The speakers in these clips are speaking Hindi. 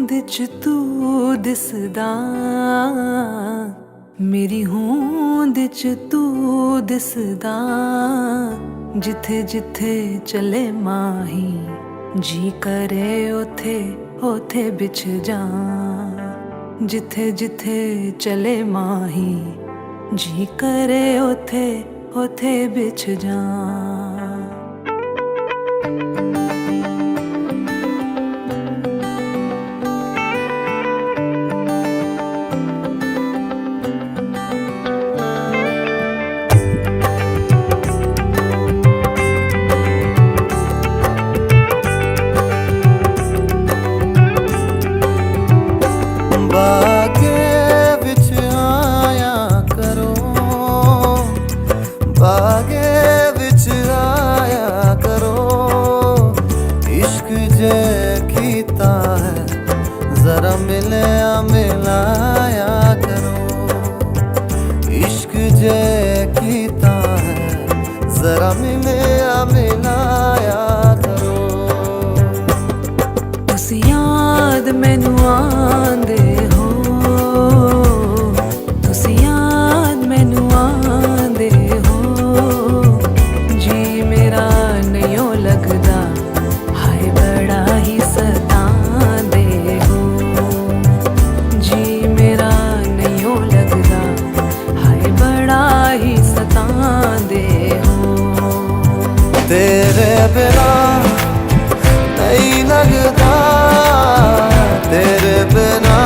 होंद च तू दिसदा, मेरी होंद च तू दिसदा, जिथे जिथे चले माही जी करे ओथे ओथे बिछ जा। जिथे जिथे चले माही जी करे ओथे ओथे बिछ जा। जरा मिले मिलाया करो, इश्क जे कीता है जरा मिले मिलाया करो। तुस याद मैनू आंदे हो, तुस याद मैनू आंदे हो, जी मेरा नहीं लगदा हाय बड़ा ही सतांदे हो। जी मेरा नहीं लगदा हाय बड़ा ही सतांदे हो। तेरे बिना नहीं लगदा, तेरे बिना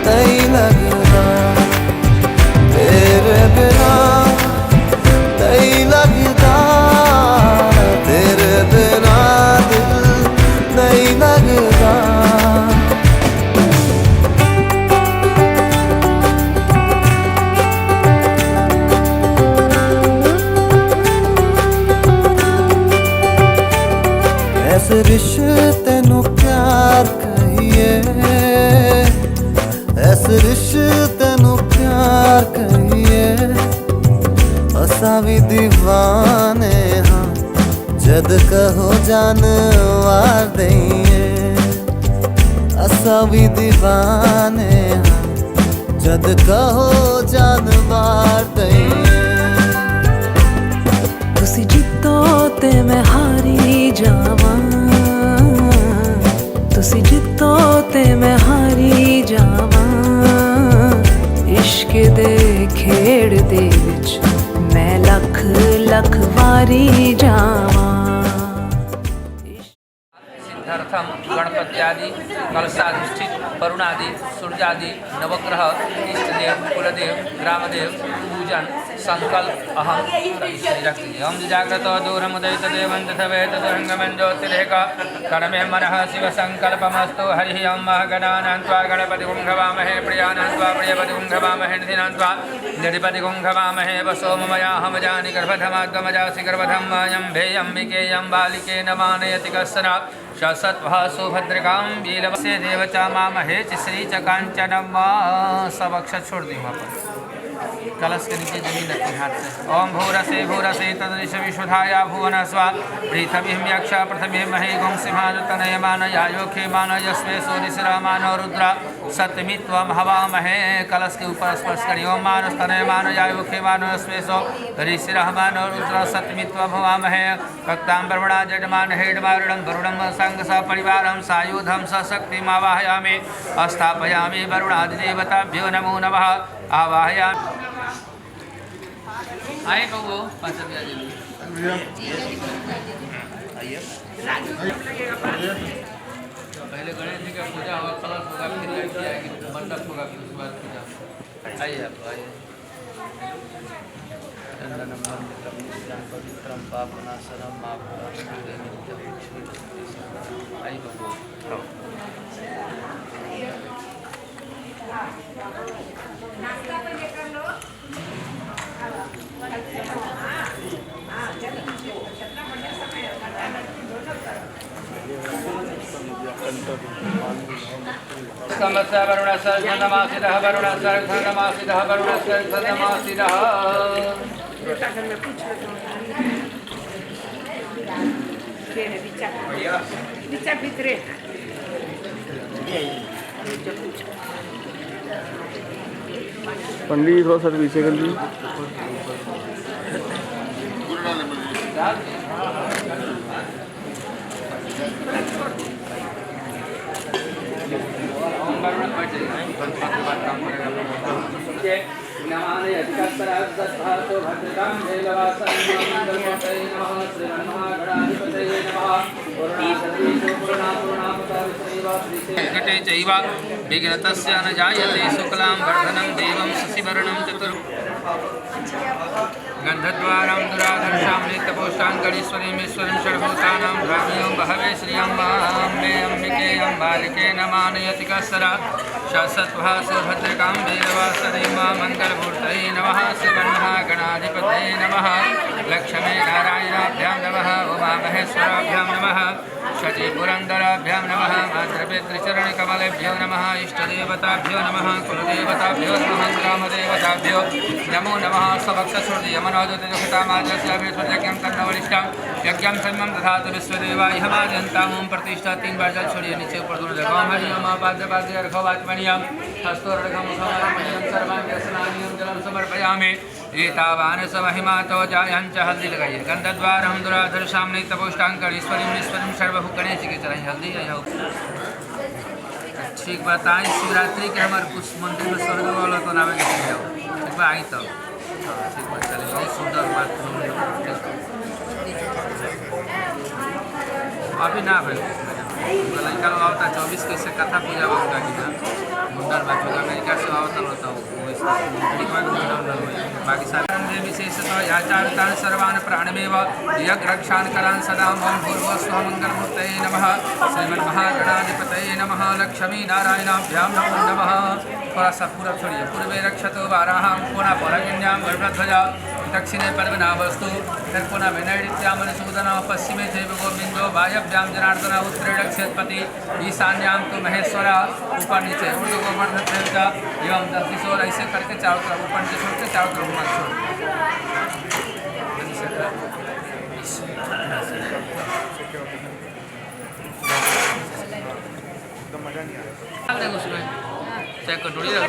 नहीं लगदा, तेरे बिना नहीं लगदा, तेरे बिना दिल नहीं लगदा। ऐसे रिश्ते नू प्यार कहिए, ऐसे रिश्ते नू प्यार कहिए, असा भी दीवाने हाँ जद कहो जानवार दइए। असा भी दीवाने हाँ जद कहो जानवार दइए। तुसी जितो ते मैं हारी जावां, तुसी जितो ते मैं हारी जावां, इश्क दे खेड़ दे विच मैं लख लख वारी जावां। सिद्धार्थम गणपत्यादि कलशाधिष्ठित वरुणादि सूर्यादि नवग्रह इष्टदेव कुलदेव ग्रामदेव पूजन संकल्प अहम हम जागृत दूरमुदयित देवं तथवेतदुरंगमं ज्योतिरेक कर्मे मनः शिव संकल्पमस्तु। हरि ओं गणानां त्वा गणपतिं घवामहे प्रियाणां त्वा प्रियपतिं घवामहे निधिनां त्वा निधिपतिं घवामहे वसो ममयाहं जानि गर्भधमाद्वमजासि गर्भधमायं भेयम्बिकेयं बालिके न मानयति कश्चन सत्वः सुभद्रकां वीलवसे देवचा मामहे श्री च कांचनम। सब अक्षर छोड़ दी वहाँ पर, कलश के नीचे जमीन रखी हाथ से। ओम भूरसे भूरसे तदृश विशुधाया भुवन स्वा पृथ्वीं यक्ष पृथ्वी महे गुं सिंहातनय मानयायो खेमान यस्मे सूर्यशिरा मानो रुद्रा सत्यमित्वं हवामहे। कलश के ऊपर स्पर्श करी। ओम मानस्तनय मानयायो खेमानो यस्मे सो ऋषिरा मानो रुद्रा सत्यमित्वं हवामहे। भक्तां ब्रह्मणा जडमान हेडमारुणं वरुणं संग स परिवारं सायुधं सशक्तिमावाहयामि स्थापयामि वरुणादिदेवताभ्यो नमो नमः आवाहयामि। आए बबू पाँच पहले गणेश जी का पूजा होगा, कलश होगा, फिर लड़की आएगी, मंडप होगा, फिर उसके बाद पूजा। आइए आप आइए। चंदनम मंदिरम पवित्रम पापनाशनम आई बबू वरुणस्य धनमासिदः वरुणस्य धनमासिदः वरुणस्य धनमासिदः। पंडित जी थोड़ा सा पीछे कर लीजिए। घटे चैव विघ्नतस्य न जायते शुक्लां वर्धनं देवं शशिवर्णं चतुर् गन्धद्वारां दुराधर्षां नित्यपुष्टाङ्गणीश्वरीमीश्वरीं षड्भूतानां भ्राम्यों बहवे श्रियं मे अम्बिके अम्बालिके नमानयति कस्सरा शसत्वः सुभद्रकां वीरवासरे मा मङ्गलमूर्तये नमः शिवन्नः गणाधिपतये नमः लक्ष्मी नारायणाभ्यां नमः उमामहेश्वराभ्यां नमः शचि पुरन्दराभ्यां नमः मातृपितृचरणकमलेभ्यो नमः इष्टदेवताभ्यो नमः कुलदेवताभ्यो नमः ग्रामदेवताभ्यो नमो नमः स्वभक्षस्वर्दीयमनोज्योतिदुःखतामाजस्याभिर्यज्ञं तन्नवरिष्ठां यज्ञं संयम दधातु विश्वदेवाय हमाजन्तां ओम प्रतिष्ठा 3 बार जल छोड़िए नीचे ऊपर दोनों जगह हरि ओम पाद्यपाद्य अर्घवात्मनियम हस्तोर्घं समर्पणीयं सर्वाङ्गस्नानीयं जलं समर्पयामि एतावान स महिमातो जायंच हल्दी लगाइए गंधद्वार हम दुराधर सामने तपोष्टांकर ईश्वरीं सर्वभू गणेश जी के चढ़ाई हल्दी है। ठीक बताएं शिवरात्रि के हमारे कुछ मंदिर में स्वर्ग वाला तो नावे के जाओ एक बार आई तब ठीक बात चले बहुत सुंदर बात अभी ना भाई लड़का लोग आवता 24 कैसे कथा पूजा होगा कि ना मुंडन बात होगा अमेरिका से आवता होता हूँ बाकी सारे विशेषतः याचारितान सर्वान् प्राणमेव यज्ञ रक्षान् करान् सदा ओम भूर्भुवस्सुः मंगलमूर्तये नमः श्रीमन्महागणाधिपतये नमः लक्ष्मी नारायणाभ्यां नमो नमः। थोड़ा सा पूरा छोड़िए पूर्वे रक्षतो वाराहां पुनः परागिन्यां गर्भध्वजा दक्षिणे पद्मनाभस्तु तर्पुणः विनैडित्यामनुसूदनः पश्चिमे चैव गोविन्दो वायव्यां जनार्दन उत्तरे दक्षिणपति ईशान्यां तो महेश्वर ऊपर नीचे ऊर्ध्व गोवर्धन एवं 10 दिशा ऐसे करके चारों तरफ ऊपर नीचे छोड़ के चारों तरफ मत छोड़ उसमें चाहे कटोरी रख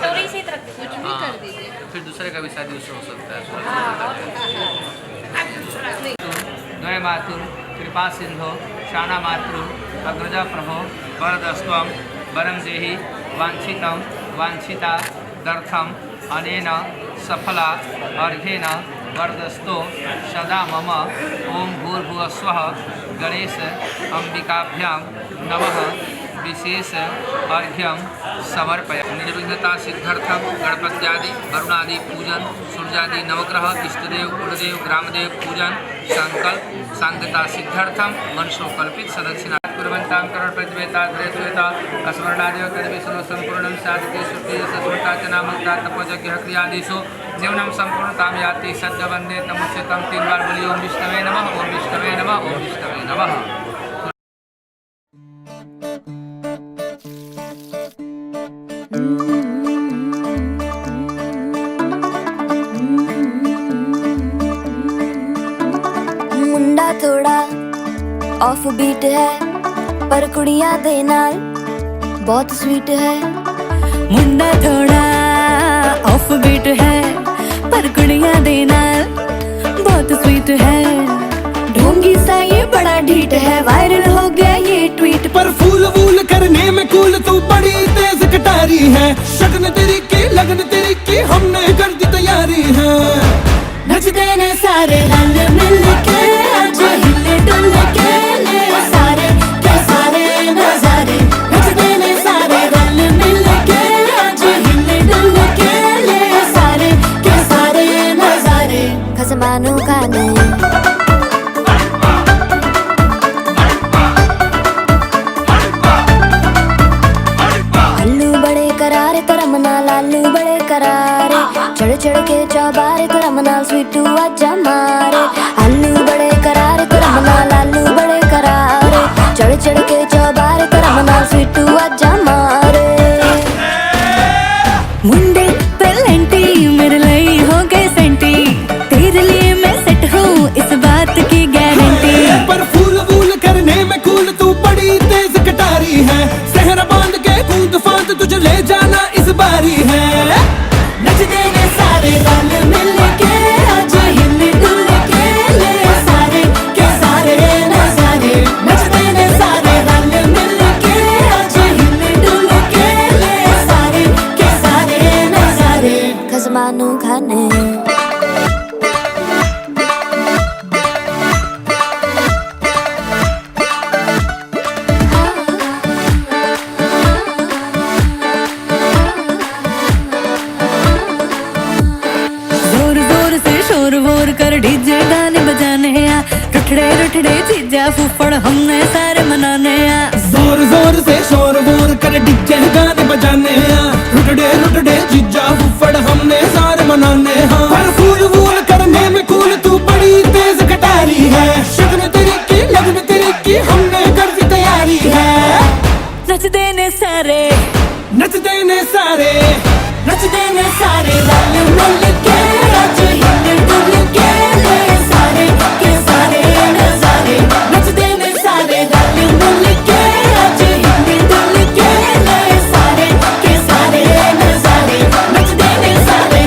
फिर दूसरे का भी शादी उससे हो सकता है। द्वय मातु कृपा सिंधो शाना मातृ अग्रजा प्रभो वरदस्त्वं वरं देहि वांछितं वांछिता दर्थम अनेन सफला अर्घेन वरदस्तो सदा मम ओम भूर्भुवस्वः गणेश अंबिकाभ्यां नमः विशेष अर्घ्यम समर्पय निर्विघ्नता सिद्ध्यर्थम गणपत्यादि वरुणादि पूजन सूर्यादि नवग्रह इष्टदेव कुलदेव ग्रामदेव पूजन संकल्प सांगता सिद्ध्यर्थम मनसोकल्पित सदक्षिणा कुर्वन्तां करणप्रतिवेता द्रेश्वेता अस्मरणादेव तद्विष्णु संपूर्णं साधते सुप्रिय सस्मृता च नामन्ता तपोयज्ञ क्रियादिषु जीवनं संपूर्णतां याति सद्यवन्दे तमुच्यतं 3 बार बोलिए ओम विष्णवे नमः ओम विष्णवे नमः ओम विष्णवे नमः। मुंडा थोड़ा ऑफ बीट है पर कुड़ियां दे नाल बहुत स्वीट है। मुंडा थोड़ा ऑफ बीट है पर कुड़ियां दे नाल बहुत स्वीट है। ढोंगी सा ये बड़ा ढीठ है वायरल हो गया ये ट्वीट पर फूल वूल करने में कूल तू बड़ी तेज कटारी है। शगन तेरी की लगन तेरी की हमने कर दी तैयारी है। नचते ने सारे रल मिल के आज हिले डुल के ले सारे के सारे नजारे। नचते ने सारे रल मिल के आज हिले डुल के ले सारे के सारे नजारे। खसमानों का नहीं लालू बड़े करारे चढ़ चढ़ के चौबारे तो रमनाल स्वीटू आजा मारे। आलू बड़े करारे तो रमनाल आलू बड़े करारे चढ़ चढ़ के चौबारे तो रमनाल स्वीटू आजा मारे। मुंडे पेलेंटी मेरे लिए हो गए सेंटी तेरे लिए मैं सेट हूँ इस बात की गारंटी। पर फूल वूल करने में कूल तू बड़ी तेज कटारी है। सहरा बांध के कूद फांद तुझे ले जाना इस बारी है। नचते ने सारे रल मिल के आज हिल डुल के ले सारे के सारे नजारे। नचते ने सारे रल मिल के आज हिल डुल के ले सारे के सारे नजारे। खजमानू खाने जोर जोर से शोर वोर कर डीजे गाने बजाने आ, रुठड़े रुठड़े चीजा फूफड़ हमने सारे मनाने आ। जोर जोर से शोर वोर कर डीजे गाने बजाने हैं, रुटड़े रुटड़े जीजा फुफड़ हमने सारे मनाने हैं। पर फूल वूल करने में कूल तू बड़ी तेज कटारी है। शगन तेरी की लगन तेरी की हमने कर दी तैयारी है। नचते ने सारे नचते ने सारे नचते ने सारे रल मिल के आज हिल डुल के ले सारे के सारे नजारे। नचते ने सारे रल मिल के आज हिल डुल के ले सारे के सारे नजारे। नचते ने सारे नचते ने सारे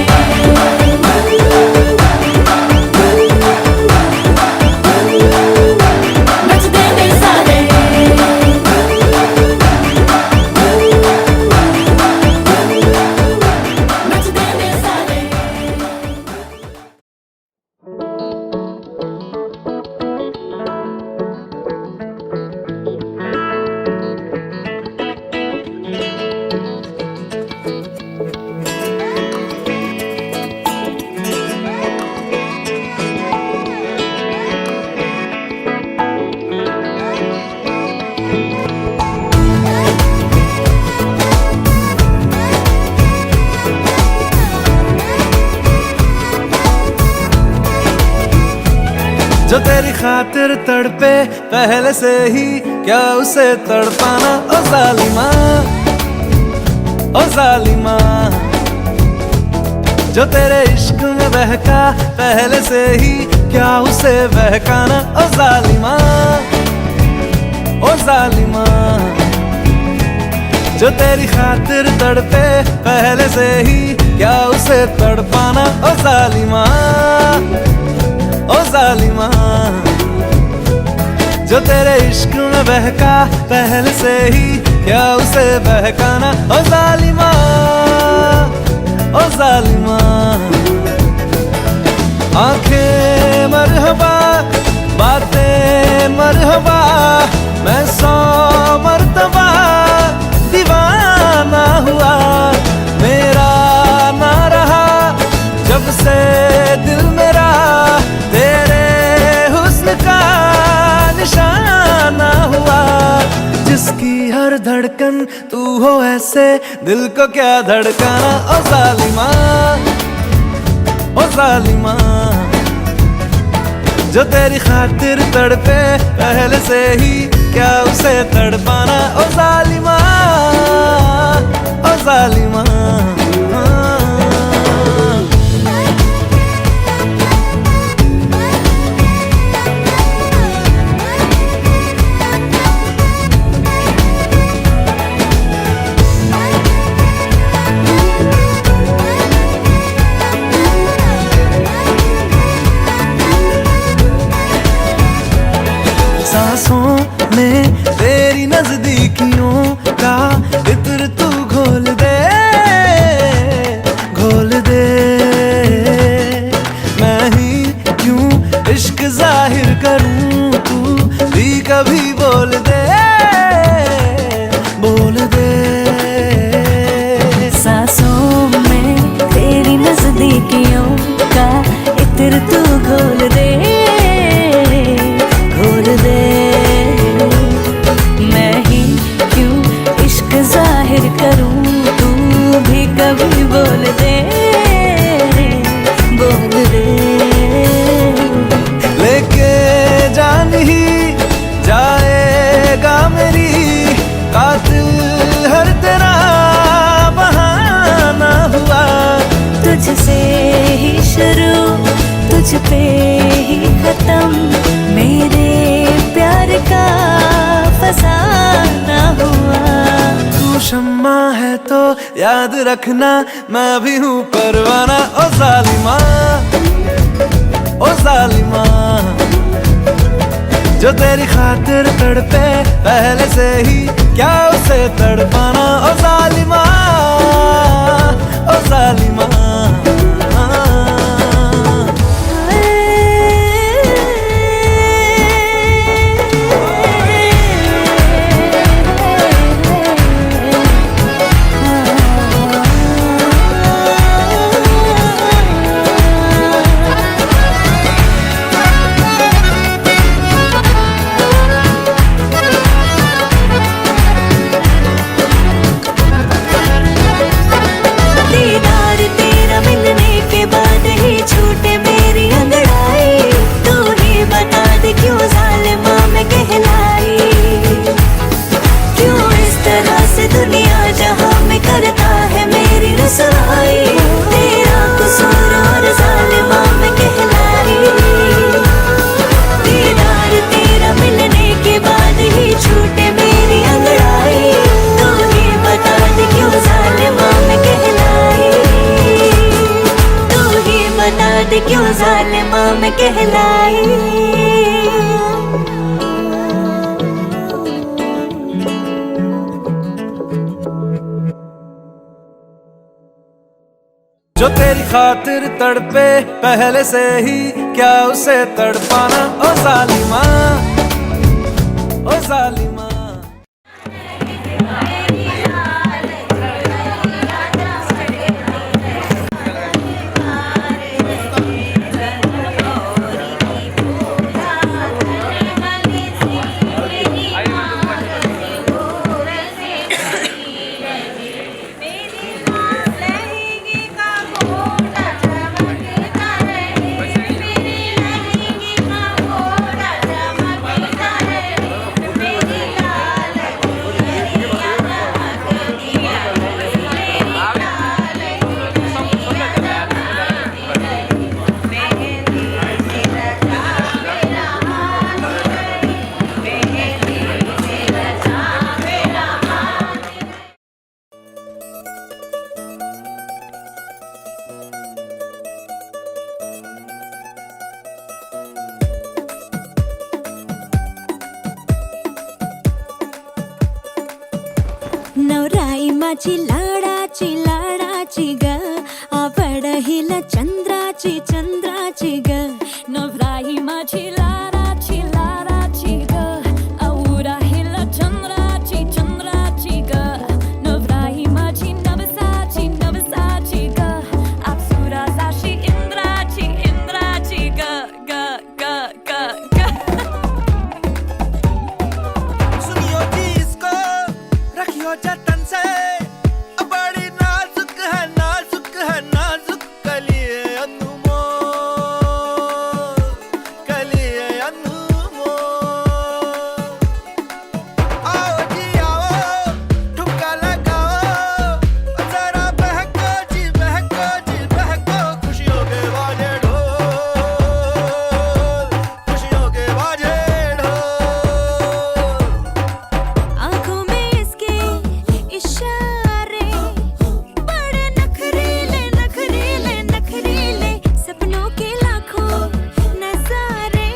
नचते ने सारे। जो तेरी खातिर तड़पे पहले से ही क्या उसे तड़पाना। ओ जालिमा ओ जालिमा, जो तेरे इश्क में बहका पहले से ही क्या उसे बहकाना। ओ जालिमा ओ जालिमा, जो तेरी खातिर तड़पे पहले से ही क्या उसे तड़पाना। ओ जालिमा ओ जालिमा, जो तेरे इश्क में बहका पहले से ही क्या उसे बहकाना। ओ जालिमा ओ जालिमा, आंखें मरहबा बातें मरहबा, मैं 100 मर्तबा दीवाना हुआ। मेरा ना रहा जब से दिल मेरा तेरे हुस्न का निशाना हुआ। जिसकी हर धड़कन तू हो ऐसे दिल को क्या धड़काना। ओ जालिमा ओ जालिमा, जो तेरी खातिर तड़पे पहले से ही क्या उसे तड़पाना। ओ जालिमा ओ जालिमा। सांसों में तेरी नजदीकियों का इत्र तू घोल दे घोल दे। मैं ही क्यों इश्क जाहिर करूं, तू भी कभी बोल दे बोल दे। सांसों में तेरी नजदीकियों का इत्र तू घोल दे घोल दे। मैं ही क्यों इश्क जाहिर करूं, तू भी कभी बोल दे बोल दे। लेके जान ही जाएगा मेरी कातिल हर तेरा बहाना हुआ। तुझसे ही शुरू तुझ पे ही खत्म, मेरे प्यार का फसाना हुआ। तू शम्मा है तो याद रखना मैं भी हूँ परवाना। ओ जालिमा, ओ जालिमा, जो तेरी खातिर तड़पे पहले से ही क्या उसे तड़पाना। ओ जालिमा, ओ जालिमा। क्यों जालिमा मैं कहलाई। जो तेरी खातिर तड़पे पहले से ही क्या उसे तड़पाना। ओ जालिमा, ओ जालिमा। नवराई माझी लाडाची लाडाची ग, आवड हिला चंद्राची चंद्राची ग। नवराई माझी लाडाची लाडाची ग, आवड हिला चंद्राची चंद्राची ग। नवराई माझी नवसाची नवसाची ग, अप्सरा जाशी इंद्राची इंद्राची ग ग ग ग ग। सुनियो जी इसको, रखियो जतन से, बड़ी नाजुक है नाजुक है नाजुक कलिए अनमोल, कलिए अनमोल। आओ जी आओ, ठुमका लगाओ, जरा बहको जी बहको जी बहको, खुशियों के बाजे ढोल, खुशियों के बाजे ढोल। आँखों में इसके इशारे बड़े नखरीले नखरीले नखरीले, सपनों के लाखों नजारे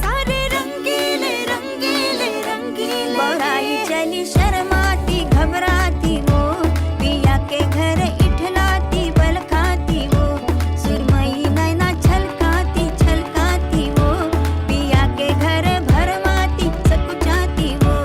सारे रंगीले रंगीले रंगीले। बड़ाई चली शर्माती घबराती वो, पिया के घर इठलाती बल खाती वो, सुरमई नैना छलकाती छलकाती वो, पिया के घर भरमाती सकुचाती वो।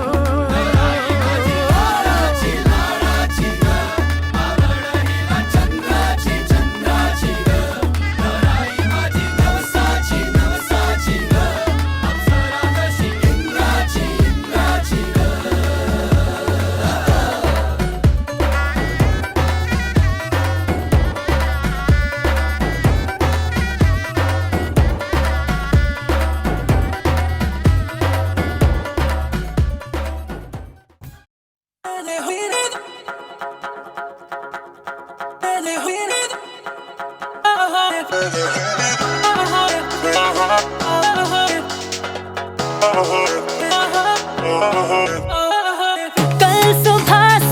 कल सुबह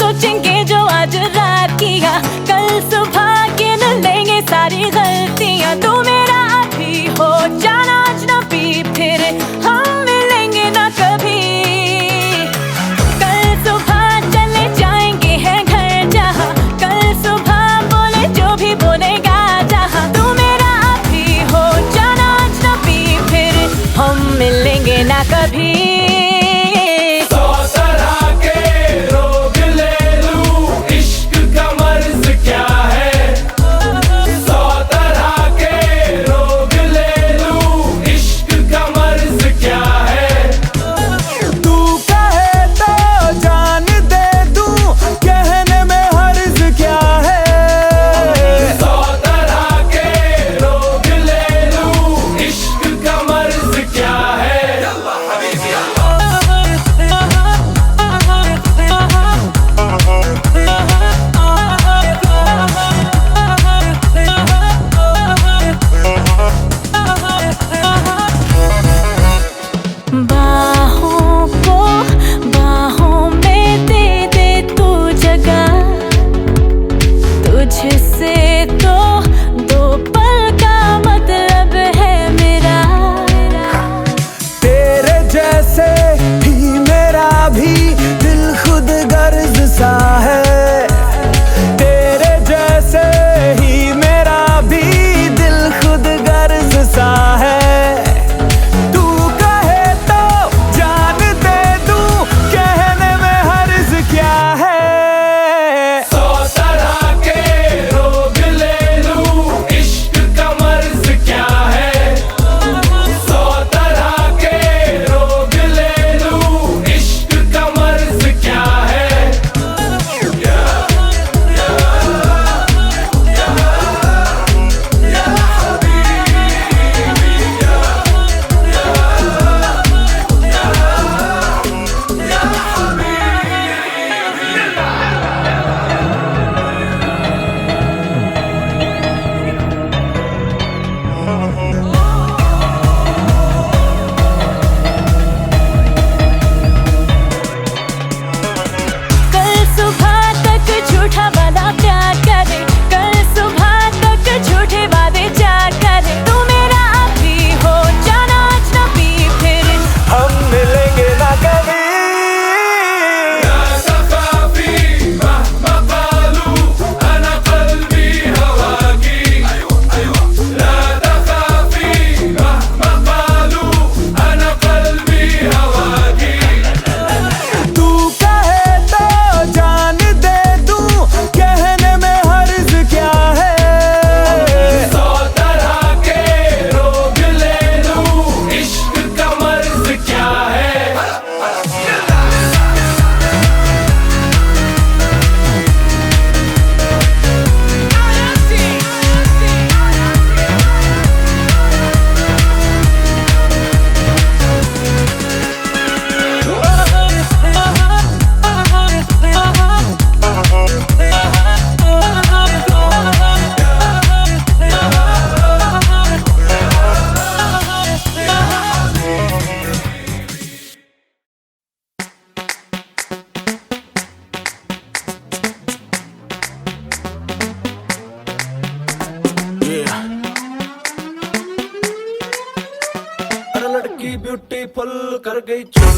कर गई चुल।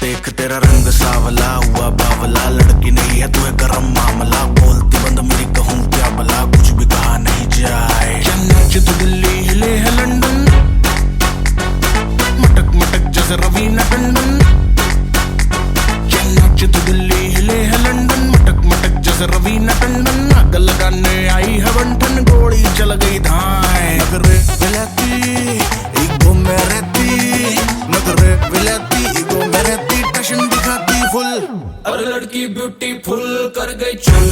देख तेरा रंग सावला हुआ बावला, लड़की नहीं है तू है गरम मामला, बोलती बंद मेरी कहूँ क्या भला, कुछ भी कहा नहीं जाए। क्या नीचे तो दिल्ली हिले है लंदन, मटक मटक जैसे रवीना टंडन। क्या नीचे तो दिल्ली हिले है लंदन, मटक मटक जैसे रवीना टंडन। आग लगाने आई है बंठन, गोली चल गई धाए। नगरे विलाती ईगो में रहती, नगरे विलाती ईगो में रहती, टशन दिखाती फुल। और लड़की ब्यूटीफुल कर गई चुल।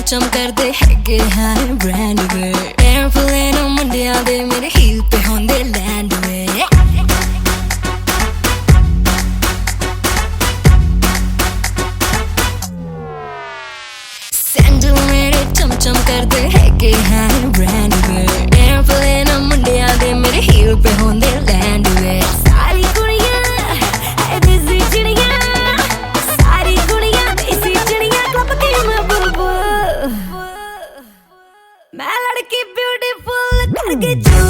चम कर दे हैगे हाय ब्रांड वे, एयरप्लेन मुंडिया दे मेरे हील पे होंदे लैंड वे। सैंडल मेरे चम कर दे हैगे हाय ब्रांड वे, एयरप्लेन मुंडिया दे मेरे हील पे होंदे लैंड वे। सारी कुड़ियां है देसी चिड़ियां, सारी कुड़ियां देसी चिड़ियां, क्लब की मैं बुलबुल, मैं लड़की ब्यूटीफुल कर गई चुल।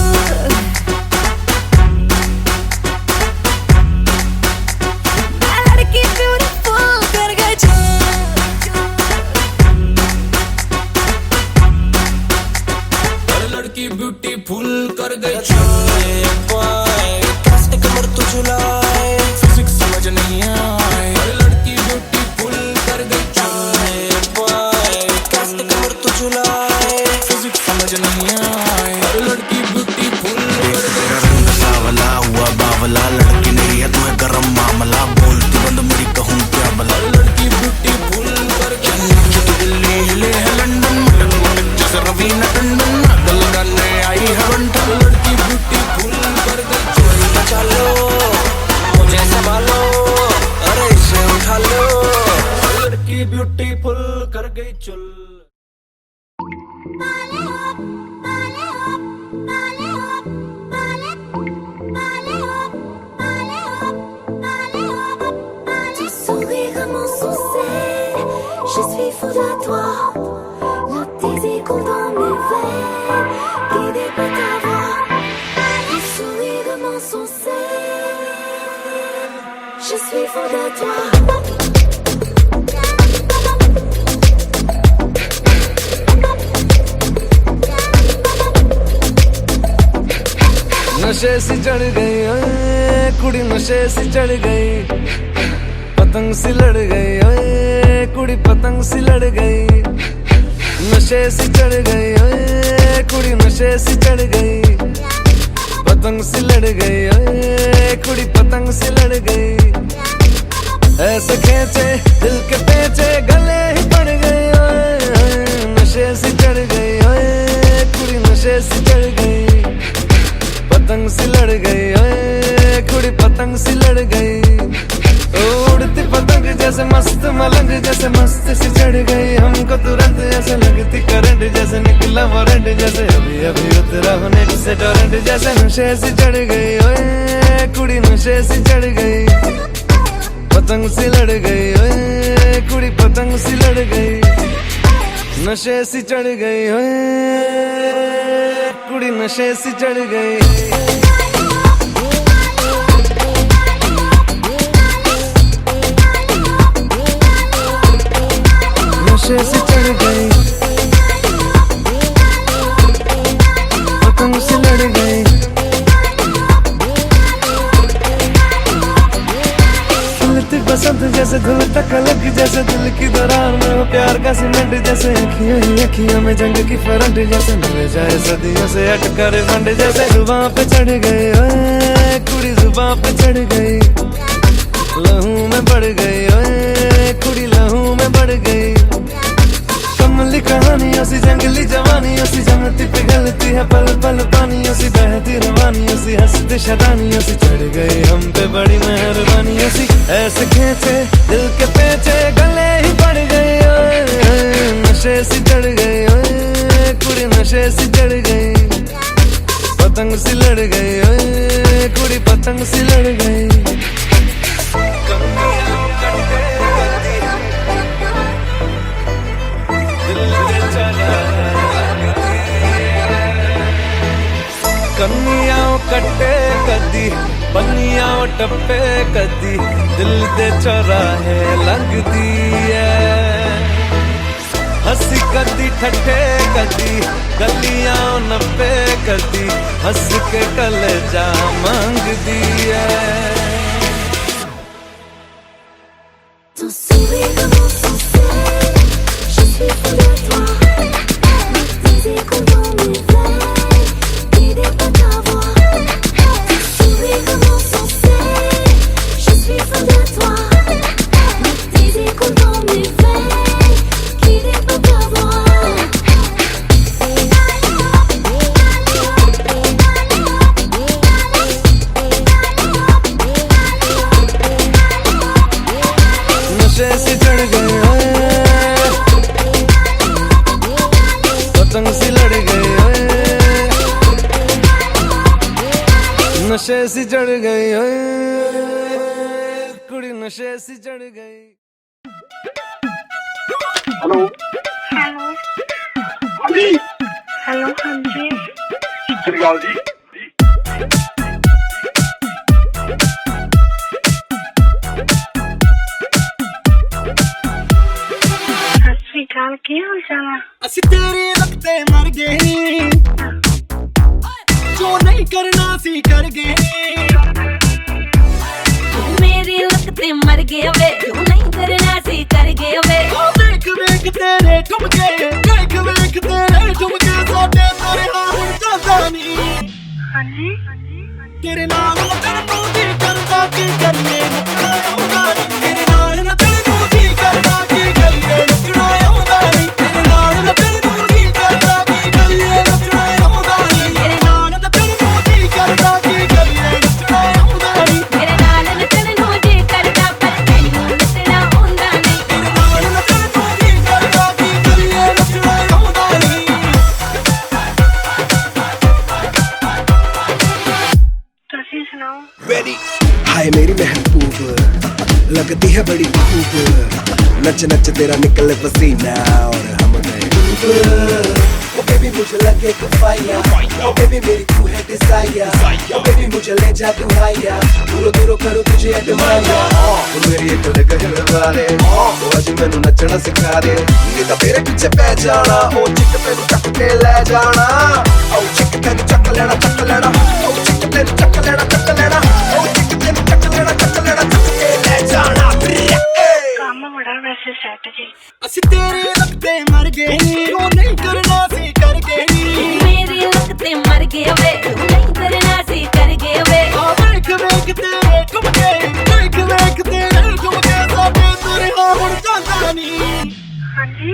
मैं लड़की ब्यूटीफुल कर गई चुल। लड़की ब्यूटीफुल कर गई चुल। कैसे कमर तू झुलाए, फिजिक्स समझ नहीं आए। लड़की ब्यूटीफुल कर गई चुल। कैसे कमर तू झुलाए, फिजिक्स समझ नहीं आए। लड़की ब्यूटीफुल कर गई। तेरा रंग सावला हुआ बावला, लड़की नहीं है तू है गरम मामला, बोलती बंद मेरी कहूँ क्या भला। लड़की ब्यूटीफुल कर गई। नीचे तो दिल्ली हिले है लंदन, मटक मटक जैसे रवीना टंडन। आग लगाने आई है बंठन, लड़की ब्यूटीफुल कर गई चुल। बचा लो मुझे संभालो, अरे इसे उठा लो। लड़की ब्यूटीफुल कर गई चुल। Tu sourires m'insouciés, je suis fou de toi. Le désir coule dans mes veines, guidé par ta voix. Tu sourires m'insouciés, je suis fou de toi. नशे सी चढ़ गई ओए कुड़ी, नशे सी चढ़ गई, पतंग सी लड़ गई ओए कुड़ी, पतंग सी लड़ गई। नशे सी चढ़ गई ओए कुड़ी, नशे सी चढ़ गई, पतंग सी लड़ गई ओए कुड़ी, पतंग सी लड़ गई। ऐसे खींचे दिल के पेचे, गले ही पड़ गई ओए। नशे सी चढ़ गई ओए कुड़ी, नशे सी चढ़ गई, पतंग सी लड़ गई ओए कुड़ी, पतंग सी लड़ गई। उड़ती पतंग जैसे मस्त मलंग, जैसे मस्त सी चढ़ गई हमको तुरंत, ऐसे लगती करंट जैसे निकला वारंट, जैसे अभी अभी उतरा होने से टोरेंट। जैसे नशे सी चढ़ गई ओए कुड़ी, नशे सी चढ़ गई, पतंग सी लड़ गई ओए कुड़ी, पतंग सी लड़ गई। नशे सी चढ़ गई ओए कुड़ी, नशे सी चढ़ गई। नशे सी चढ़ गई, पतंग सी लड़ गई। खिलती बसंत जैसे धूल तक लग जैसे दिल की दरार में हो प्यार का सीमेंट जैसे अखियां ही अखियां में जंग की फरंट जैसे मिल जाए सदियों से अटकर फंड जैसे जुबां पे चढ़ गए ओए कुड़ी जुबां पे चढ़ गई लहू में बढ़ गई ओए कुड़ी लहू में बढ़ गई कमली कहानियों सी जंगली जवानियों सी जमती पिघलती है पल पल पानियों सी बहती रवानियों सी हंसती शैतानियों सी चढ़ गई हम पे बड़ी मेहरबानियों सी ऐसे खींचे दिल के पेचे गले ही पड़ गई ओए नशे सी चढ़ गई ओए कुड़ी नशे सी चढ़ गई पतंग सी लड़ गई ओए कुड़ी पतंग सी लड़ गई कन्नियां कट्टे कदी बन्नियां टप्पे कदी दिल दे चौराहे लंघदी है हंसी कदी ठट्ठे कदी गलियां नप्पे कदी हंस के कलेजा मांगदी है Ton sourire commence sans cesse, je suis folle de toi. Mes tes échos dans mes veines, qui dépassent ta voix. Ton sourire commence sans cesse, je suis folle de toi. Mes tes échos dans mes veines, qui dépassent ta voix. नशे से चढ़ गए ओए पतंग सी लड़ गई ओए नशे से चढ़ गई ओए कुड़ी नशे से चढ़ गई हेलो हेलो हाँ जी हेलो हाँ जी सत श्री अकाल जी सत श्री अकाल की हाल चाल है ਅਸੀਂ ਤੇਰੇ ਲਗਤੇ ਮਰ ਗਏ ਜੋ ਨਹੀਂ ਕਰਨਾ ਸੀ ਕਰ ਗਏ मेरी लगते मर गए वे क्यों नहीं करना सी कर गए वे ਵੇਖ ਵੇਖ ਤੇਰੇ ਠੁਮਕੇ ਵੇਖ ਵੇਖ ਤੇਰੇ ਠੁਮਕੇ ਸਾਡੇ ਤੇਰੇ ਹੁਣ ਜਾਂਦਾ ਨਹੀਂ हाँ जी ਤੇਰੇ ਨਾਲ ਲੱਗਣ ਨੂੰ ਜੀ ਕਰਦਾ ਕੀ ਕਰੀਏ ਨੱਚਣਾ ਆਉਂਦਾ ਨਹੀਂ ਤੇਰੇ ਨਾਲ ਲੱਗਣ ਨੂੰ ਜੀ ਕਰਦਾ ਕੀ ਕਰੀਏ ਨੱਚਣਾ ਆਉਂਦਾ ਨਹੀਂ ਤੇਰੇ ਨਾਲ ਲੱਗਣ ਨੂੰ ਜੀ ਕਰਦਾ ਕੀ ਕਰੀਏ ਨੱਚਣਾ ਆਉਂਦਾ ਨਹੀਂ ਤੇਰੇ ਨਾਲ ਲੱਗਣ ਨੂੰ ਜੀ ਕਰਦਾ ਕੀ ਕਰੀਏ ਨੱਚਣਾ ਆਉਂਦਾ ਨਹੀਂ मेरे नाल नचन नू जी करदा पर तैनू नचना आउंदा नहीं ਤੇਰੇ ਨਾਲ ਲੱਗਣ ਨੂੰ ਜੀ ਕਰਦਾ ਕੀ ਕਰੀਏ ਨੱਚਣਾ ਆਉਂਦਾ ਨਹੀਂ तुसी सुनाओ हाय मेरी महबूब लगती है बड़ी खूब नच नच तेरा निकले पसीना और हम गए डूब ओ बेबी मुझे लगे तो फायर ओ बेबी मेरी तू है डिजायर ओ बेबी मुझे ले जा तू हाया दूरों दूरों करूं तुझे एडमायर ओ मेरी एक लग वाले ओ आज मैनू नचना सिखा दे नहीं तो तेरे पीछे पै जाना ओ चिक तेनू चक के ले जाना ओ चिक तेनू चक लेना ओ चिक तेनू चक लेना ओ चिक तेनू चक लेना चक के ले जाना काम बड़ा वैसे सेट जी ਅਸੀਂ ਤੇਰੇ ਲਗਤੇ ਮਰ ਗਏ ਉਹ ਨਹੀਂ ਕਰਨਾ ਸੀ ਕਰ ਗਏ मेरी लगते मर गए वे क्यों नहीं करना सी कर गए वे ਵੇਖ ਵੇਖ ਤੇਰੇ ਠੁਮਕੇ ਵੇਖ ਵੇਖ ਤੇਰੇ ਠੁਮਕੇ ਸਾਡੇ ਤੇਰੇ ਹੁਣ ਜਾਂਦਾ ਨਹੀਂ हाँ जी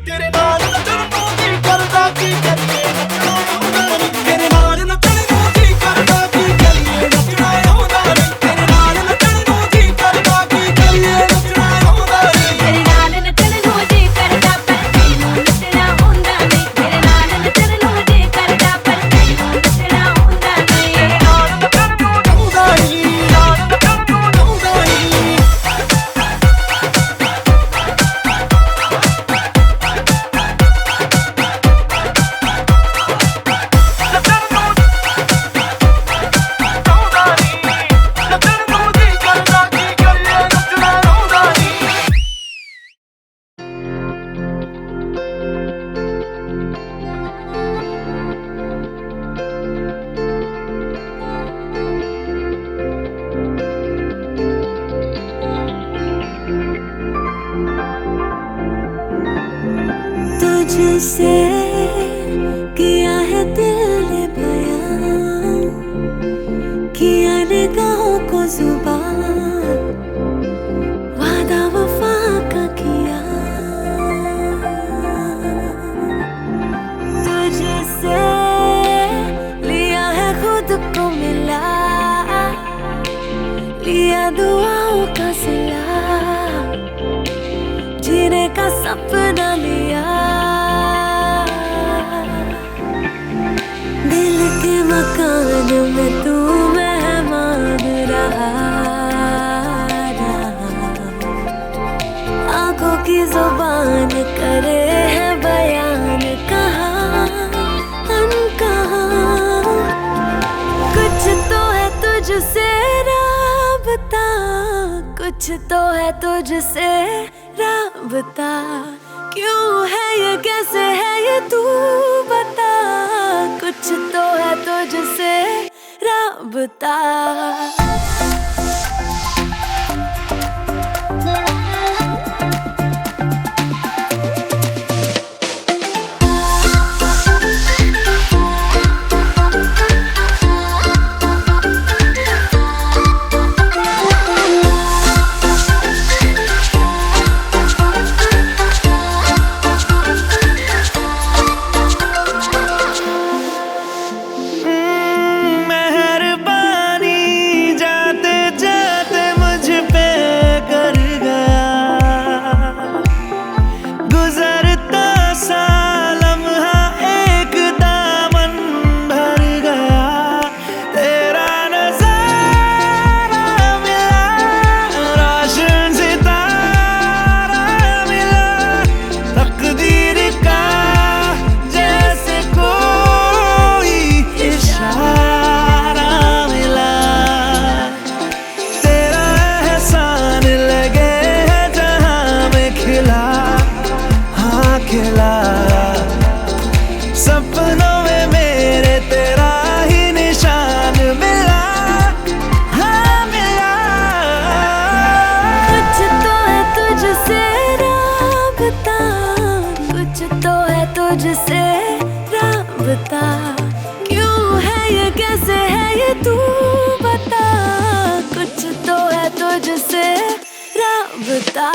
ਤੇਰੇ ਨਾਲ ਲੱਗਣ ਨੂੰ ਜੀ ਕਰਦਾ ਕੀ ਕਰੀਏ ਨੱਚਣਾ ਆਉਂਦਾ ਨਹੀਂ ਤੇਰੇ ਨਾਲ ਲੱਗਣ ਨੂੰ ਜੀ ਕਰਦਾ ਕੀ ਕਰੀਏ ਨੱਚਣਾ ਆਉਂਦਾ ਨਹੀਂ ਤੇਰੇ ਨਾਲ ਲੱਗਣ ਨੂੰ ਜੀ ਕਰਦਾ ਕੀ ਕਰੀਏ ਨੱਚਣਾ ਆਉਂਦਾ ਨਹੀਂ तेरे नाल नचन नू जी करदा पर तैनू नचना आउंदा नहीं तेरे नाल नचन नू जी करदा पर तैनू नचना आउंदा नहीं ਨਾਲ ਲੱਗਣ ਨੂੰ ਆਉਂਦਾ ਨਹੀਂ ਨਾਲ ਲੱਗਣ ਨੂੰ ਆਉਂਦਾ ਨਹੀਂ तुझसे किया है दिल ने बयां, किया निगाहों को जुबान, वादा वफा का किया। तुझसे लिया है खुद को मिला, लिया दुआओं का सिला, जीने का सपना लिया। दिल के मकान में तू मेहमान रहा, आंखों की जुबान करे है बयान, कहाँ अनकहा। कुछ तो है तुझसे राबता, कुछ तो है तुझसे राबता। क्यों है ये, कैसे है ये, तू बता। कुछ तो है तुझसे राबता। सपनों में मेरे तेरा ही निशान मिला, हाँ मिला। कुछ तो है तुझसे राबता, कुछ तो है तुझसे राबता। क्यों है ये, कैसे है ये, तू बता। कुछ तो है तुझसे राबता।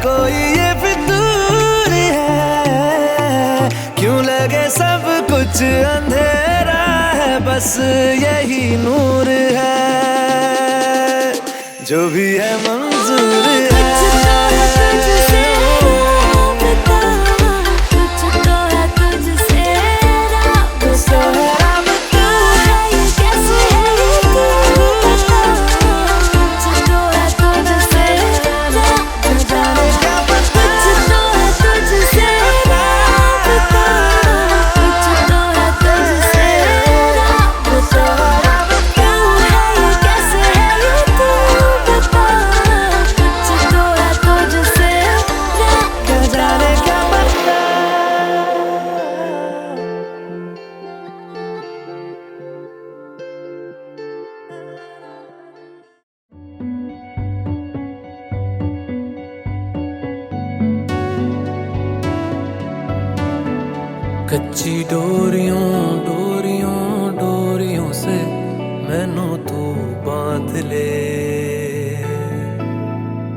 कोई ये फितूर है, क्यों लगे सब कुछ अंधेरा है, बस यही नूर है, जो भी है मंजूर है। कच्ची डोरियों डोरियों डोरियों से मैनू तू बांध ले,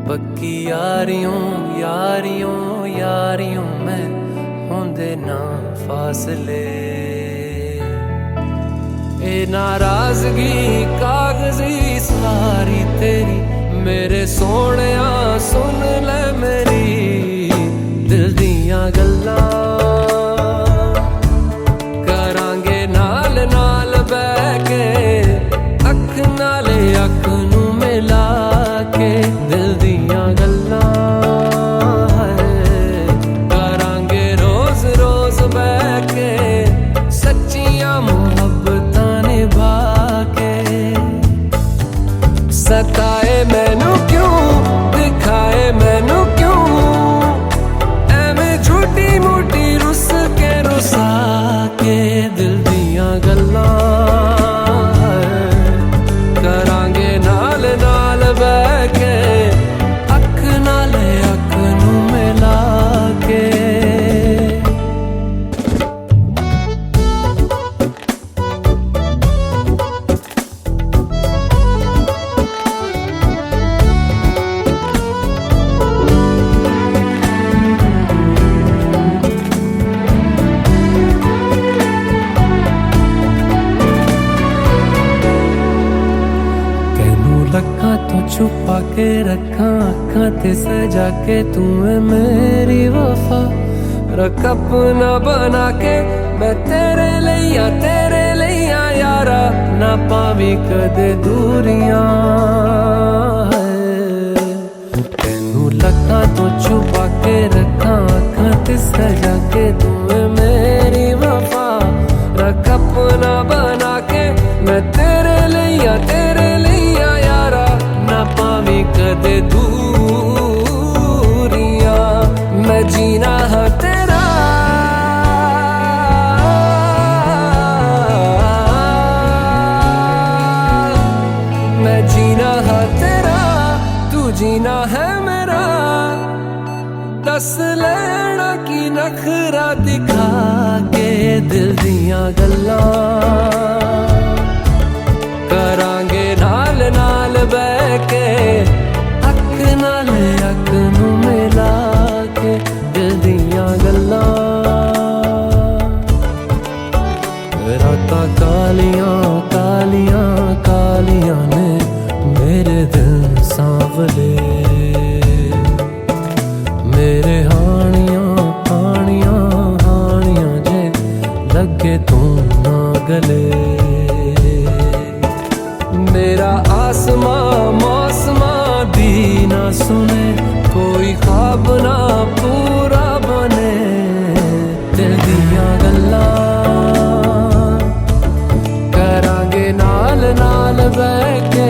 पक्की यारियों यारियों यारियों में होंदे ना फासले। नाराजगी कागजी सारी तेरी मेरे सोहणिया सुन ले मेरी दिल दियां गल्लां करांगे नाल नाल बैठ के अख नाले अख नू मिला के दिल दियां गल्लां करांगे रोज रोज बैठ के सच्चियां मुहब्बतां निभा के सताए मैनू क्यों दिखाए मैनू क्यों एवें झूठी मूठी रुस के रुसा के दिल दियां गल्लां करांगे नाल नाल बैठ के अख नाले अख नू मिला के छुपा के रखा अखा ते सजा के तू है मेरी वफा रख अपना बना के मैं तेरे लिया यारा ना पावी कदे दूरियां तेनू लखा तो छुपा के रखा अखा ते सजा के तू है मेरी वफा रख अपना बना के मैं तेरे लिया यारा ना पावी कदे दूरियां मैं जीना है तेरा मैं जीना है तेरा तू जीना है मेरा दस लेना की नखरा दिखा के दिल दियां गल्लां करांगे नाल नाल बैठ के अख नाल अख नू मिला के दिल दियां गल्लां रातां कालियां कालियां कालियां ने मेरे दिल सांवले मेरे हानियां हानियां हानियां जे लगे तू ना गले मेरा आसमां मौसमां दी ना सुने कोई ख्वाब ना पूरा बने दिल दियां गल्लां करांगे नाल नाल बैठ के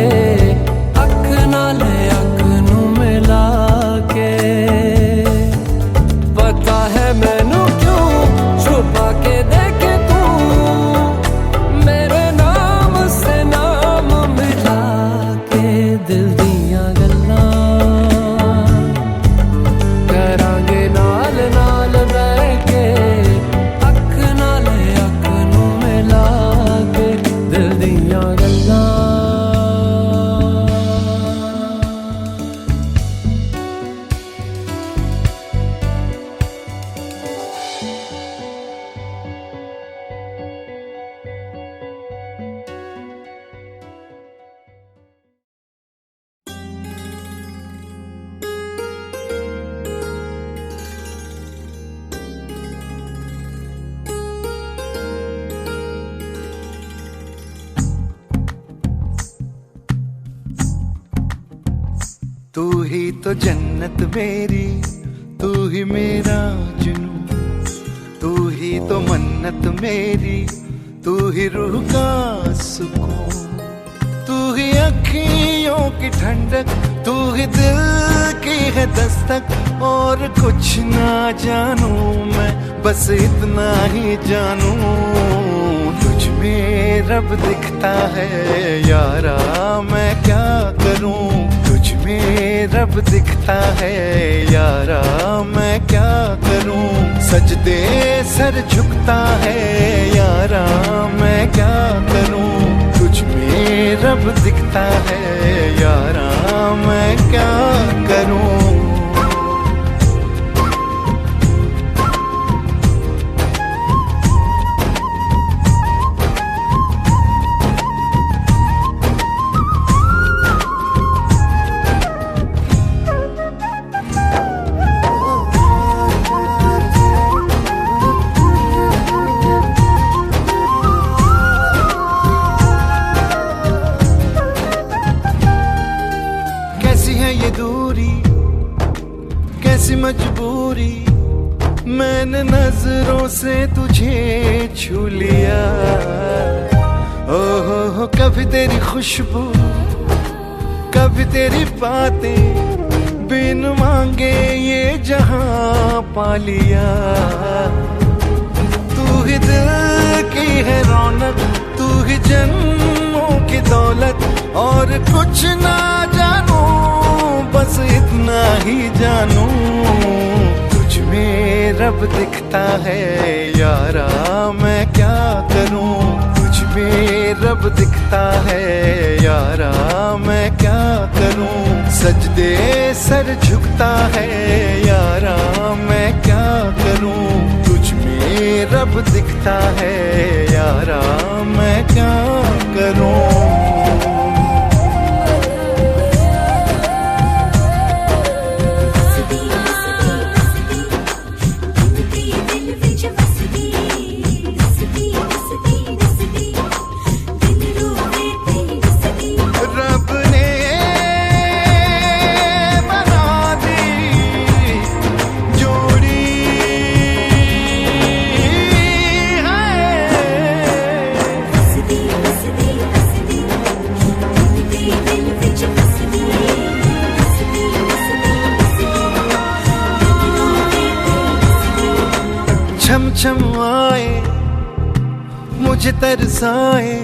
अख नाले अख नू मिला के पता है मैनू क्यों छुपा के देखे तू मेरे नाम से नाम मिला के दिल दियां गल्लां करांगे नाल नाल बैठ के अख नाले अख नू मिला के दिल दियां गल्लां तू ही तो जन्नत मेरी तू ही मेरा जुनून तू ही तो मन्नत मेरी तू ही रूह का सुकून तू ही अखियों की ठंडक तू ही दिल की है दस्तक और कुछ ना जानू मैं बस इतना ही जानू तुझ में रब दिखता है यारा मैं क्या करूं तुझ में रब दिखता है यारा मैं क्या करूं सजदे सर झुकता है यारा मैं क्या करूं तुझ में रब दिखता है यारा मैं क्या करूं नजरों से तुझे छू लिया। ओहो कभी तेरी खुशबू, कभी तेरी बातें, बिन मांगे ये जहां पा लिया। तू ही दिल की है रौनक, तू ही जन्मों की दौलत, और कुछ ना जानू बस इतना ही जानू, तुझ में रब दिखता है यारा मैं क्या करूं। तुझ में रब दिखता है यारा मैं क्या करूं। सजदे सर झुकता है यारा मैं क्या करूं। तुझ में रब दिखता है यारा मैं क्या करूं। छम छम आए मुझे तरसाए,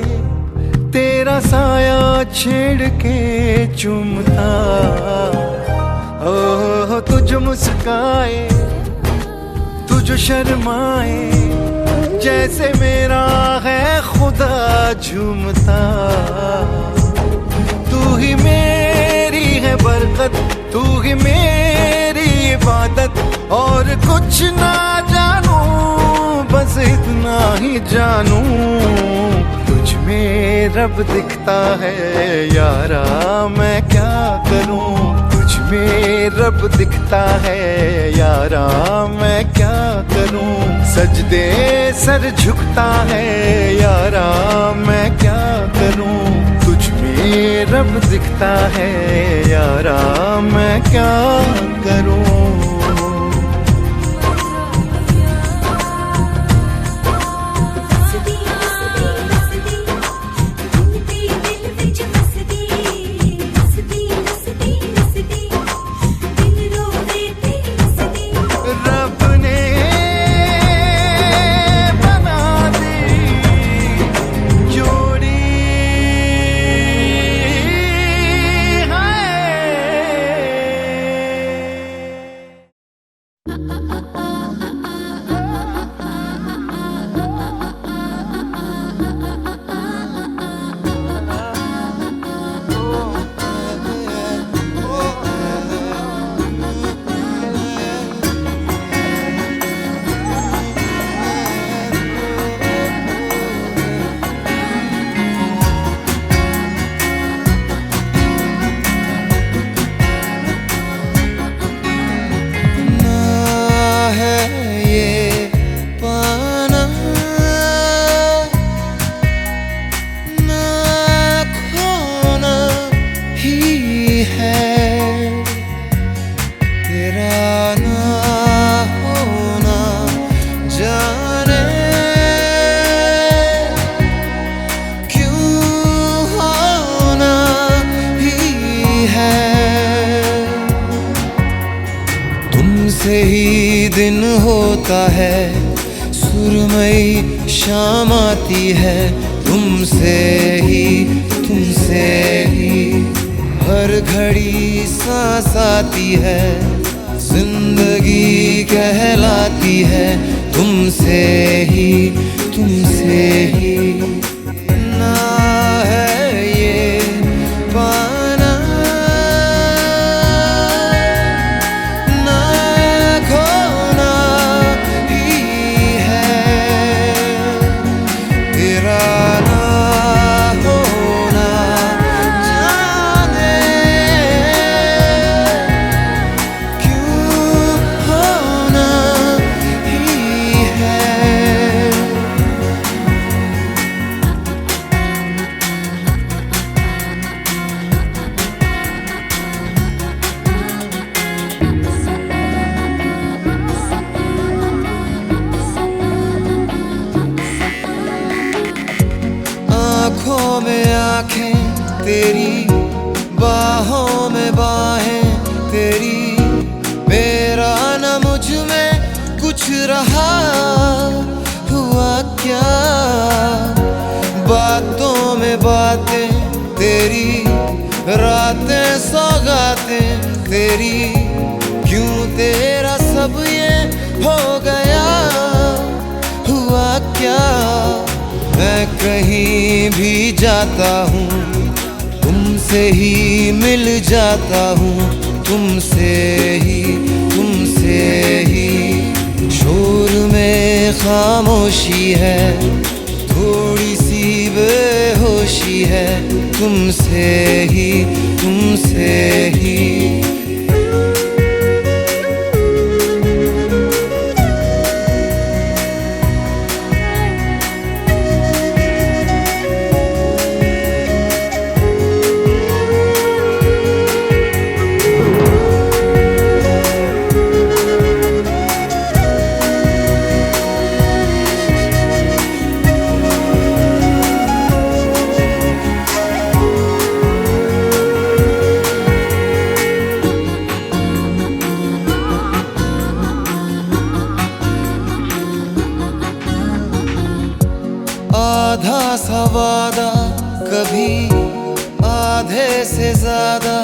तेरा साया छेड़ के चूमता। ओह तुझ मुस्काए, तुझ शर्माए, जैसे मेरा है खुदा झूमता। तू ही मेरी है बरकत, तू ही मेरी इबादत, और कुछ ना जानू बस इतना ही जानू। तुझ में रब दिखता है यारा मैं क्या करूं। तुझ में रब दिखता है यारा मैं क्या करूं। सजदे सर झुकता है यारा मैं क्या करूं। तुझ में रब दिखता है यारा मैं क्या करूं। तुमसे ही दिन होता है, सुरमई शाम आती है। तुमसे ही हर घड़ी सांस आती है, जिंदगी कहलाती है। तुमसे ही ना है ये पाना, ना खोना ही है। तेरा ना होना जाने क्यों होना ही है। आँखों में आँखें तेरी, बाहों में बाहें तेरी, मेरा न मुझ में कुछ रहा हुआ क्या। बातों में बातें तेरी, रातें सौगातें तेरी, क्यों तेरा सब ये हो गया हुआ क्या। मैं कहीं भी जाता हूँ तुमसे ही मिल जाता हूँ, तुमसे ही शोर में खामोशी है, थोड़ी सी बेहोशी है, तुमसे ही आधा सा वादा कभी, आधे से ज्यादा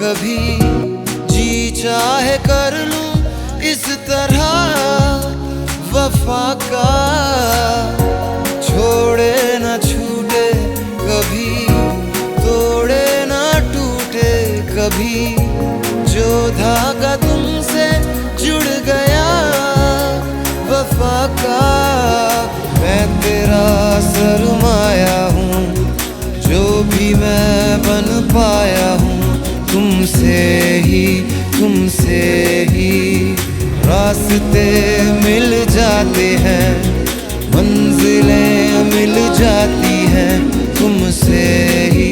कभी, जी चाहे कर लूं इस तरह वफा का। छोड़े न छूटे कभी, तोड़े न टूटे कभी, जो धागा तुमसे जुड़ गया वफा का। मैं तेरा सरमाया हूँ, जो भी मैं बन पाया हूँ, तुमसे ही रास्ते मिल जाते हैं, मंजिलें मिल जाती हैं, तुमसे ही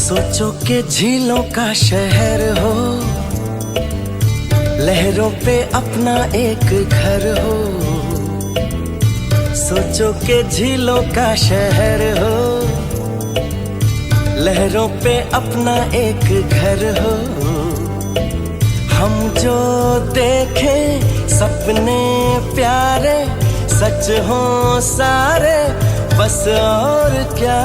सोचो के झीलों का शहर हो, लहरों पे अपना एक घर हो। सोचो के झीलों का शहर हो, लहरों पे अपना एक घर हो। हम जो देखें सपने प्यारे, सच हो सारे बस और क्या।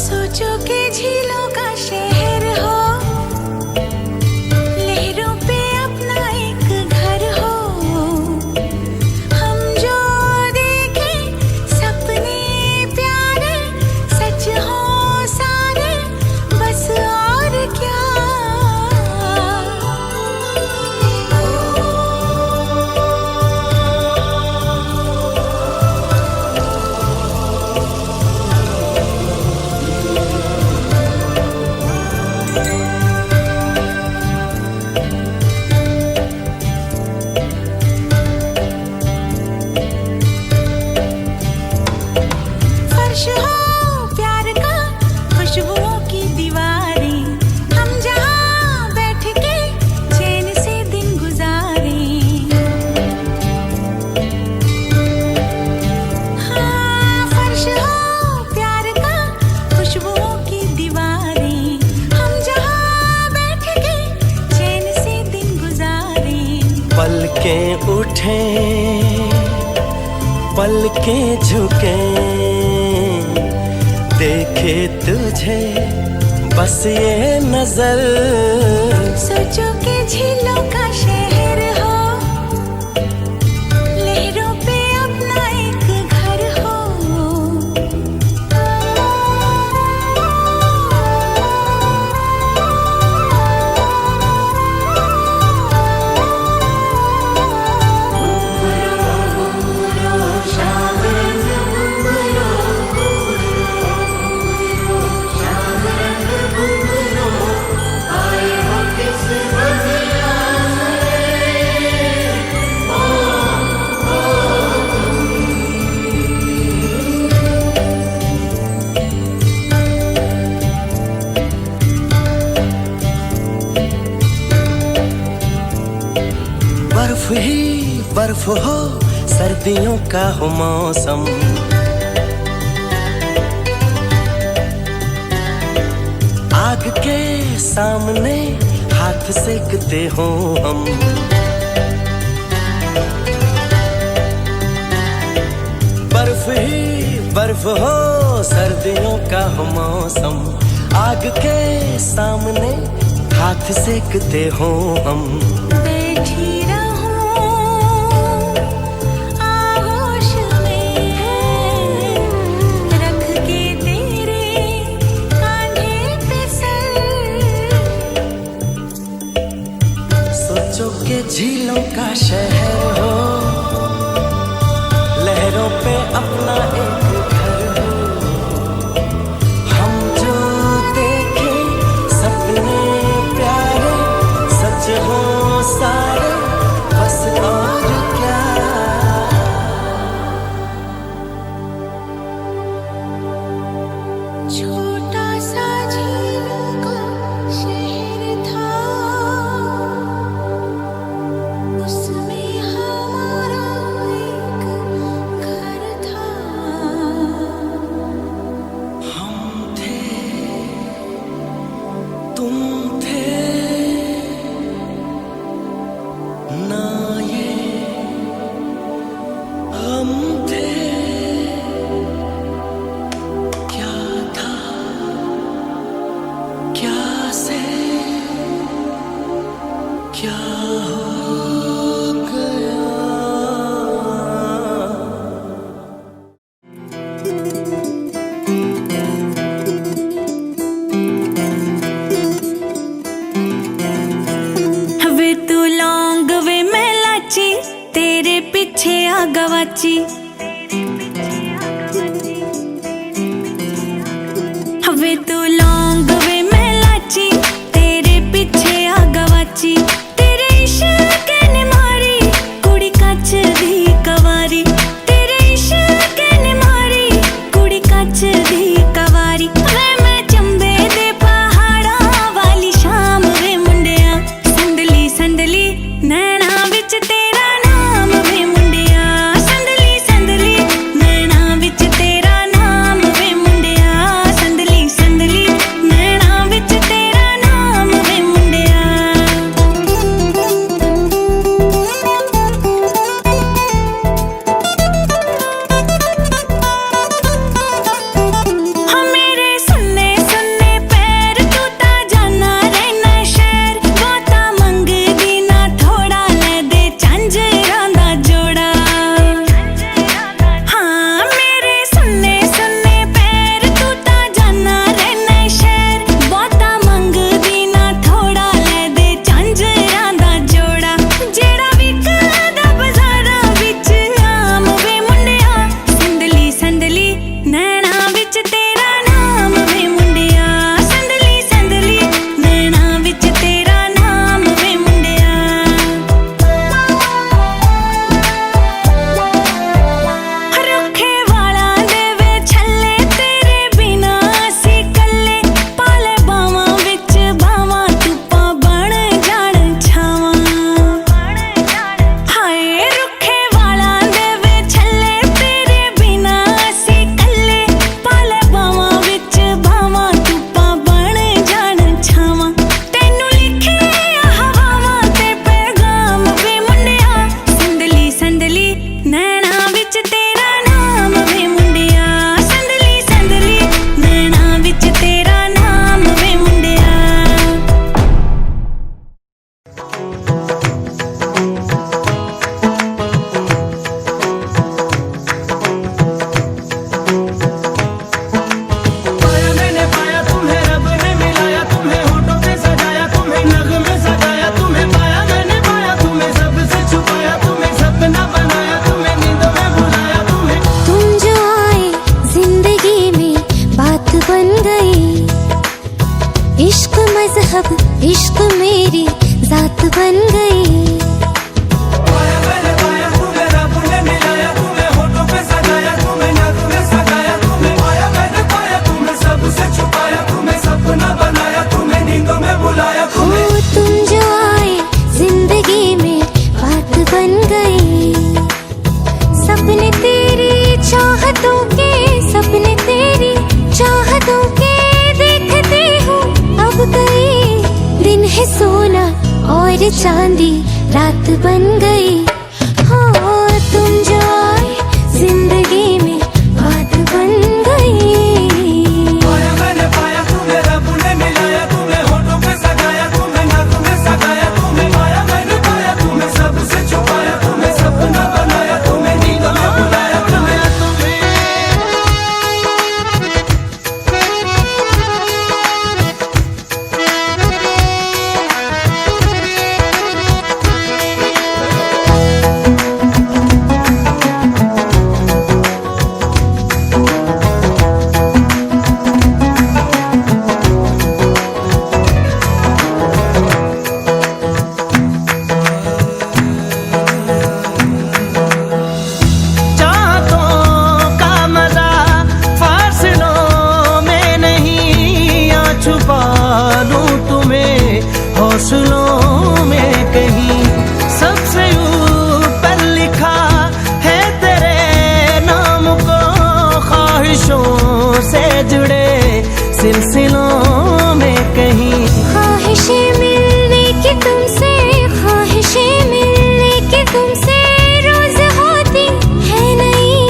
सोचो के झीलों का शहर हो, लहरों पे अपना एक घर हो। हम जो देखें सपने प्यारे, सच हो सारे बस और क्या। पलकें उठें पलकें झुकें, देखे तुझे बस ये नजर। सोचो के झीलों का शहर हो, लहरों पे अपना एक घर हो। ही बर्फ हो, सर्दियों का हो मौसम, आग के सामने हाथ सेकते हो हम। बर्फ ही बर्फ हो, सर्दियों का हो मौसम, आग के सामने हाथ सेकते हो हम। बैठी रहूं आगोश में, रख के तेरे कांधे पे सर। सोचो के झीलों का शहर हो, लहरों पे अपना एक घर हो। हम जो देखे सपने प्यारे, सच हो सारे, बस और क्या। छोटा सा झील का शहर था, उसमें हमारा एक घर था। हम थे, तुम थे, ना ये हम थे। क्या था, क्या से क्या हो गया। वे तू लौंग वे मैं लाची, तेरे पीछे आ गवाची। वे तू लौंग वे मैं लाची, तेरे पीछे आ गवाची। तेरे इश्क ने मारी कुड़ी कच दी कवारी, तेरे इश्क ने मारी कुड़ी कच दी कवारी। वे मैं चंबे दे पहाड़ां वाली शाम वे मुंडिया, संदली संदली नैना विच तेरा नाम वे मुंडिया। संदली संदली नैना विच तेरा नाम वे मुंडिया। संदली संदली नैना विच तेरा नाम वे मुंडिया। हाँ मेरे सुन्ने सुन्ने पैर, तू ता जाना रहना शहर। बहुता मंगदी ना थोड़ा, ले दे झांजरां दा जोड़ा। हाँ मेरे सुन्ने सुन्ने पैर, तू ता जाना रहना शहर। बहुता मंगदी ना थोड़ा, ले दे झांजरां दा जोड़ा। जेड़ा विकदा बाजारां विच आम वे मुंडिया। संदली संदली नैना विच तेरा नाम वे मुंडिया। संदली संदली नैना विच तेरा नाम वे मुंडिया। रुखे वाला दे वे छल्ले, तेरे बिना असी कल्ले। पाले बावां विच बावां, धुप्पां बण जाण छावां। हाय रुखे वाला दे वे छल्ले, तेरे बिना असी कल्ले। पाले बावां विच बावां, धुप्पां बण जाण छावां। तैनू लिखे हवावां ते पैगाम वे मुंडिया। संदली संदली नैना विच तेरा नाम वे मुंडिया। संदली संदली नैना विच तेरा नाम वे मुंडिया। पाया मैंने पाया तुम्हें, रब ने मिलाया तुम्हें, होठों पे सजाया तुम्हें, नगमे सजाया तुम्हें। पाया मैंने पाया तुम्हें, सबसे छुपाया तुम्हें, सपना बनाया तुम्हें, नींदों में बुलाया तुम्हें। तुम जो आए जिंदगी में बात बन गई। इश्क मजहब इश्क मेरी जात बन गई। पाया मैंने पाया तुम्हें, रब ने मिलाया तुम्हें, होठों पे सजाया तुम्हें, नगमे सजाया तुम्हें। पाया मैंने पाया तुम्हें, सबसे छुपाया तुम्हें, सपना बनाया तुम्हें, नींदों में बुलाया तुम्हें। तुम जो आए जिंदगी में बात बन चांदी रात बन गई। हो तुम जो आए जिंदगी में बात बन गई। पाया मैंने पाया तुम्हें, रब ने मिलाया तुम्हें, होठों पे सजाया तुम्हें, नाक में सगाया तुम्हें। पाया मैंने पाया तुम्हें, सबसे छुपाया तुम्हें, सपना बनाया तुम्हें, नींदों में बुलाया तुम्हें। हौसलों में कहीं सबसे ऊपर लिखा है तेरे नाम को, ख्वाहिशों से जुड़े सिलसिलों में कहीं। ख्वाहिशें मिलने की तुमसे, ख्वाहिशें मिलने की तुमसे रोज होती है नहीं।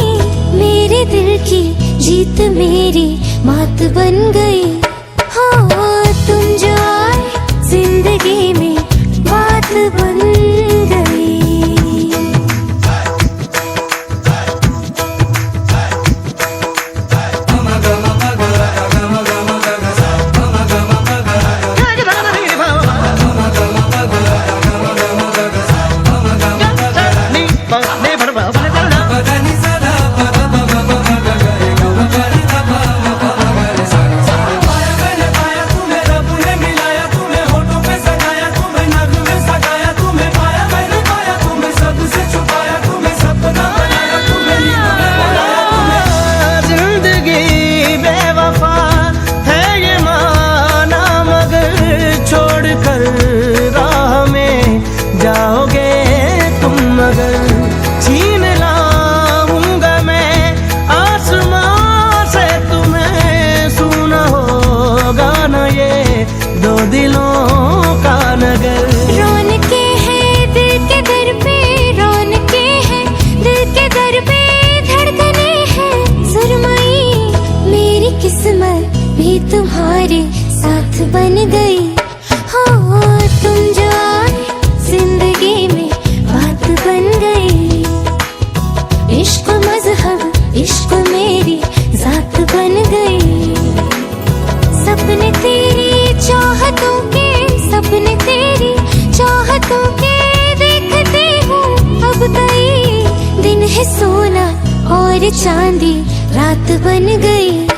मेरे दिल की जीत मेरी मात बन गई। हो तुम जो आए जिंदगी में बात बन गई। छीन लाऊंगा मैं आसमां से तुम्हें, सुना होगा ना ये दो दिलों का नगर। रौनके हैं दिल के दर पे, रौनके हैं दिल के दर पे, धड़कने हैं सुरमई। मेरी किस्मत भी तुम्हारे साथ बन गई। हो तुम जो आए जिंदगी में बात बन गई। इश्क मजहब इश्क मेरी जात बन गई। सपने तेरी चाहतों के, सपने तेरी चाहतों के देखते हूँ अब कई दिन है। सोना और चांदी रात बन गई।